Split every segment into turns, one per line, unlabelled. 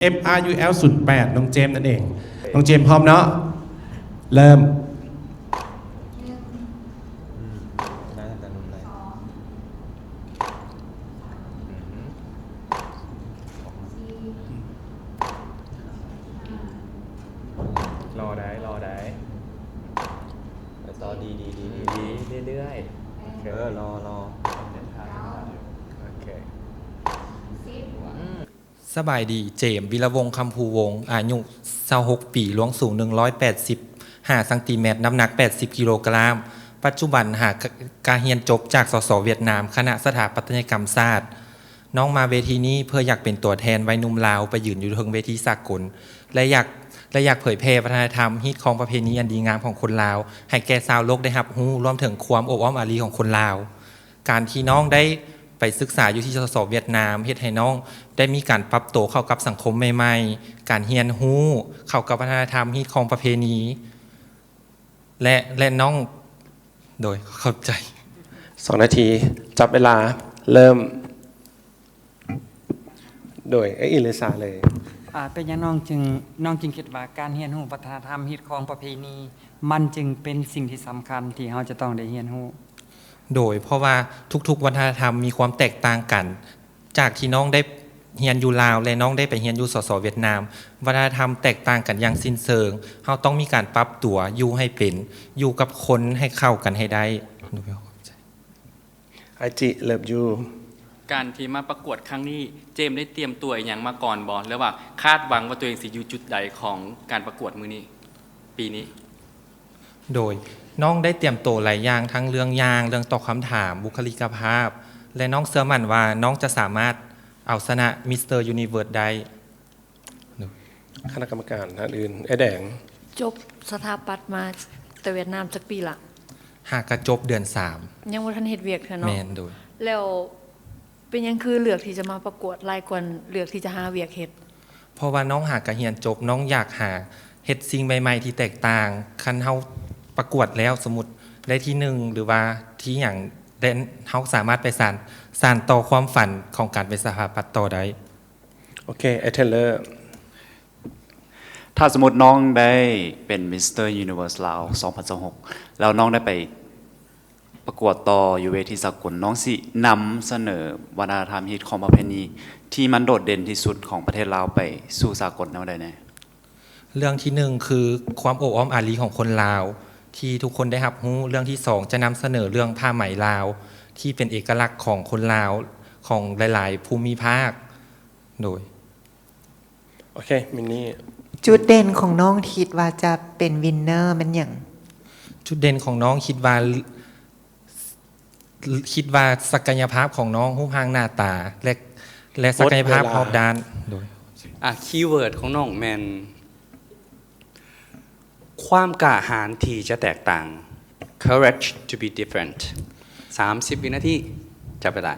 MRUL 08น้องเจมส์นั่นเองน้องเจมส์พร้อมเนาะเริ่ม
รอได้ไปต่อดีเรื่อยรอโอเค
สบายดีเจมส์วิรวงศ์คำภูวงศ์อายุ26ปีล้วงสูง185ซนน้ำหนัก80กิโลกรัมปัจจุบันหากการเรียนจบจากสสเวียดนามคณะสถาปัตยกรรมศาสตร์น้องมาเวทีนี้เพื่ออยากเป็นตัวแทนวัยหนุ่มลาวไปยืนอยู่เทิงเวทีสากลและอยากเผยแพร่วัฒนธรรมฮิตของประเพณีอันดีงามของคนลาวให้แก่ชาวโลกได้รับรู้รวมถึงความอบอ้อมอารีของคนลาวการที่น้องได้ไปศึกษาอยู่ที่สสเวียดนามเฮ็ดให้น้องได้มีการปรับตัวเข้ากับสังคมใหม่ๆการเรียนรู้เข้ากับวัฒนธรรมฮิตของประเพณีและน้องโดยเข้าใจ
2 นาทีจับเวลาเริ่มโดยอิเลสาเลย
เป็นยังน้องจึงคิดว่าการเรียนรู้วัฒนธรรมฮิตของประเพณีมันจึงเป็นสิ่งที่สำคัญที่เราจะต้องได้เรียนรู้
โดยเพราะว่าทุกๆวัฒนธรรมมีความแตกต่างกันจากที่น้องได้เรียนอยู่ลาวและน้องได้ไปเรียนอยู่สสเวียดนามวัฒนธรรมแตกต่างกันอย่างสิ้นเชิงเราต้องมีการปรับตัวอยู่ให้เป็นอยู่กับคนให้เข้ากันให้ได้
ไอจิเลิฟยู
การที่มาประกวดครั้งนี้เจมส์ได้เตรียมตัวอย่างมาก่อนบอหรือว่าคาดหวังว่าตัวเองสิอยู่จุดใดของการประกวดมือนี้ปีนี้
โดยน้องได้เตรียมตัวหลายอย่างทั้งเรื่องเรื่องตอบคำถามบุคลิกภาพและน้องเชื่อมั่นว่าน้องจะสามารถเอาชนะมิสเตอร์ยูนิเวิร์สได้
คณะกรรมการท่านอื่นไอ้แดง
จบสถาปัตย์มาแต่เวียดนามจักปีละ
หากกระจบเดือน3
ยังบ่ทันเฮ็ดเวียกเถอะเนาะ
แม่นโดย
แล้วเป็นยังคือเลือกที่จะมาประกวดรายกวนเลือกที่จะหาเวียกเฮ็ด
เพราะว่าน้องหากระเรียนจบน้องอยากหาเฮ็ดสิ่งใหม่ๆที่แตกต่างคันเฮาประกวดแล้วสมมุติได้ที่1หรือว่าที่หยังเฮาสามารถไปสานต่อความฝันของการเป็นสถาปัตย์ต่อได้
โอเคไอเทเลอร์
ถ้าสมมติน้องได้เป็นมิสเตอร์ยูนิเวอร์สลาว2026แล้วน้องได้ไปประกวดต่ออยู่เวทีสากลน้องสินำเสนอวัฒนธรรมฮิตของประเพณีที่มันโดดเด่นที่สุดของประเทศลาวไปสู่สากลได้แน่
เรื่องที่1คือความอบอ้อมอารีของคนลาวที่ทุกคนได้รับรู้เรื่องที่2จะนำเสนอเรื่องผ้าไหมลาวที่เป็นเอกลักษณ์ของคนลาวของหลายๆภูมิภาคโดย
โอเคมินนี่
จุดเด่นของน้องคิดว่าจะเป็นวินเนอร์มันอย่าง
จุดเด่นของน้องคิดว่าศักยภาพของน้องรูปร่างหน้าตาและศักยภาพรอบด้านโดย
คีย์เวิร์ดของน้องแมนความกล้าหาญที่จะแตกต่าง courage to be different 30 วินาทีจับเวลา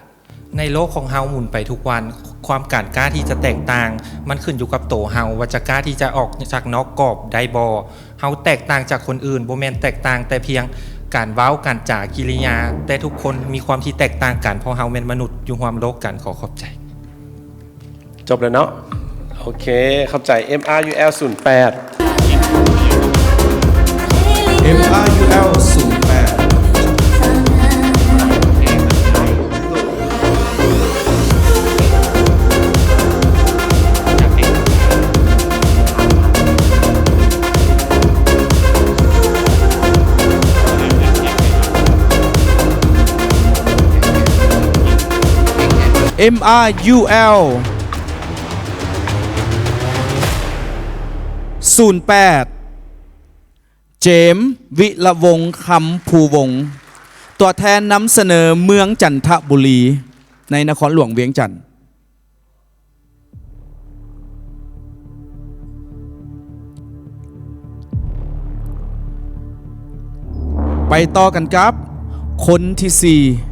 ในโลกของเฮาหมุนไปทุกวันความกล้าที่จะแตกต่างมันขึ้นอยู่กับโตเฮาว่าจะกล้าที่จะออกจากนอกกรอบได้บ่เฮาแตกต่างจากคนอื่นบ่แม่นแตกต่างแต่เพียงการเว้าการจากิริยาแต่ทุกคนมีความที่แตกต่างกันเพราะเฮาเป็นมนุษย์อยู่ร่วมโลกกันขอขอบใจ
จบแล้วเนาะโอเคขอบใจ MRUL 08 MRUL 08MRUL
08เจมส์วิรวงศ์คำภูวงศ์ตัวแทนนำเสนอเมืองจันทบุรีในนครหลวงเวียงจันทร์ไปต่อกันครับคนที่4